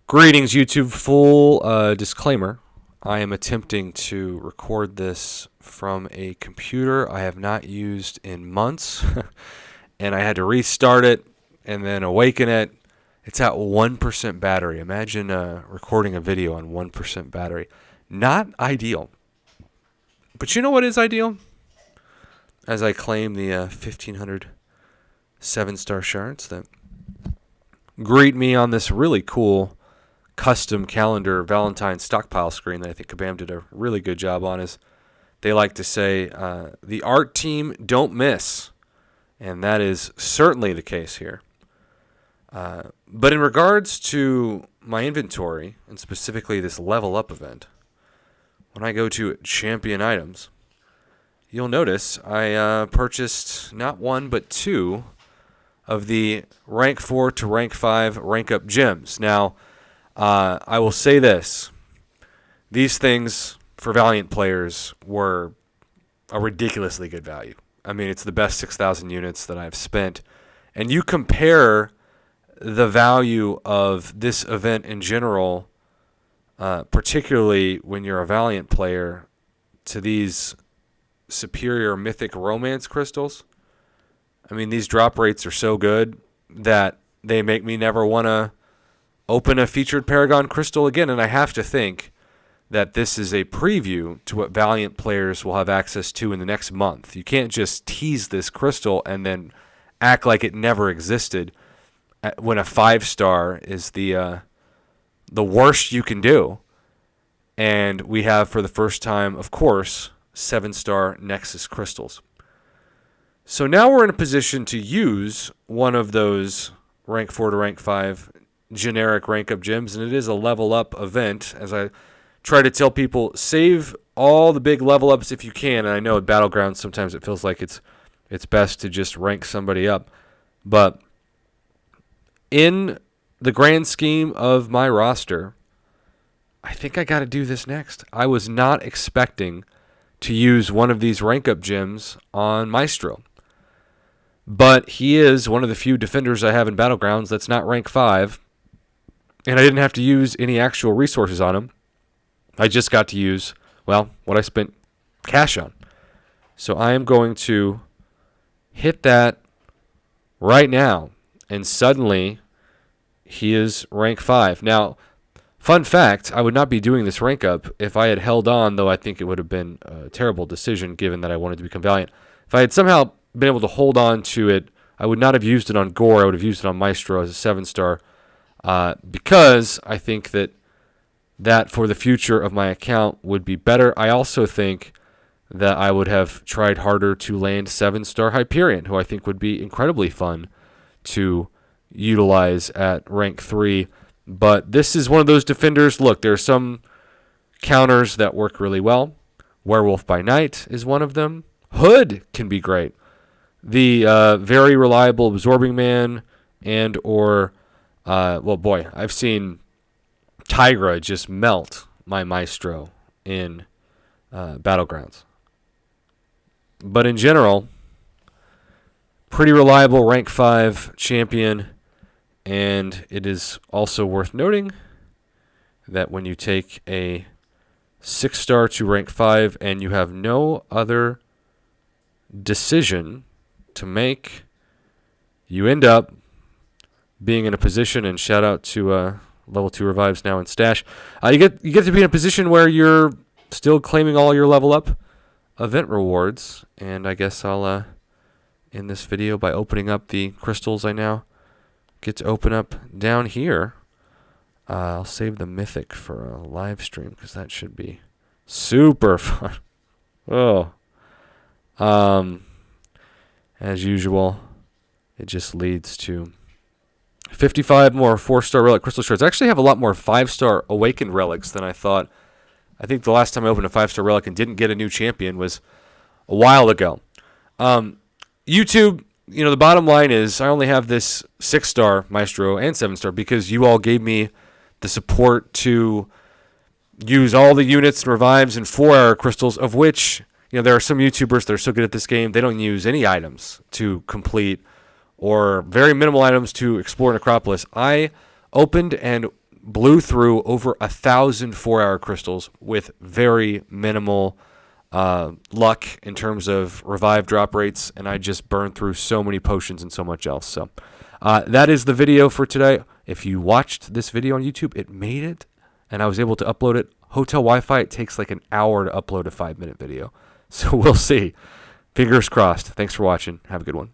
Greetings, YouTube. Full disclaimer. I am attempting to record this from a computer I have not used in months, and I had to restart it and then awaken it. It's at 1% battery. Imagine recording a video on 1% battery. Not ideal. But you know what is ideal? As I claim the 1,500 7-star shards that greet me on this really cool custom calendar Valentine stockpile screen that I think Kabam did a really good job on. Is they like to say, the art team don't miss. And that is certainly the case here. But in regards to my inventory, and specifically this level up event, when I go to champion items, you'll notice I purchased not one but two of the rank 4 to rank 5 Rankup Gems. Now, I will say this. These things, for Valiant players, were a ridiculously good value. I mean, it's the best 6,000 units that I've spent. And you compare the value of this event in general, particularly when you're a Valiant player, to these superior mythic romance crystals. I mean, these drop rates are so good that they make me never want to open a featured Paragon crystal again. And I have to think that this is a preview to what Valiant players will have access to in the next month. You can't just tease this crystal and then act like it never existed when a 5-star is the worst you can do. And we have, for the first time, of course, 7-star Nexus Crystals. So now we're in a position to use one of those rank 4 to rank 5 generic Rankup Gems, and it is a level up event. As I try to tell people, save all the big level ups if you can. And I know at Battlegrounds sometimes it feels like it's best to just rank somebody up. But in the grand scheme of my roster, I think I got to do this next. I was not expecting to use one of these Rankup Gems on Maestro. But he is one of the few defenders I have in Battlegrounds that's not rank 5. And I didn't have to use any actual resources on him. I just got to use, well, what I spent cash on. So I am going to hit that right now. And suddenly, he is rank 5. Now, fun fact, I would not be doing this rank up if I had held on, though I think it would have been a terrible decision given that I wanted to become Valiant. If I had somehow been able to hold on to it, I would not have used it on Gore. I would have used it on Maestro as a 7-star because I think that for the future of my account would be better. I also think that I would have tried harder to land 7-star Hyperion, who I think would be incredibly fun to utilize at rank 3. But this is one of those defenders. Look, there are some counters that work really well. Werewolf by Night is one of them. Hood can be great. The very reliable Absorbing Man and or, I've seen Tigra just melt my Maestro in Battlegrounds. But in general, pretty reliable rank 5 champion. And it is also worth noting that when you take a 6-star to rank 5 and you have no other decision to make, you end up being in a position, and shout out to level 2 revives now in stash. You get to be in a position where you're still claiming all your level up event rewards. And I guess I'll end this video by opening up the crystals I now get to open up down here. I'll save the mythic for a live stream because that should be super fun. Oh. As usual, it just leads to 55 more 4-star relic crystal shards. I actually have a lot more 5-star awakened relics than I thought. I think the last time I opened a 5-star relic and didn't get a new champion was a while ago. YouTube, the bottom line is I only have this 6-star Maestro and 7-star because you all gave me the support to use all the units and revives and 4-hour crystals, of which there are some YouTubers that are so good at this game, they don't use any items to complete or very minimal items to explore Necropolis. I opened and blew through over 1,000 4-hour crystals with very minimal luck in terms of revive drop rates, and I just burned through so many potions and so much else. So that is the video for today. If you watched this video on YouTube, it made it, and I was able to upload it. Hotel Wi-Fi, it takes like an hour to upload a 5-minute video. So we'll see. Fingers crossed. Thanks for watching. Have a good one.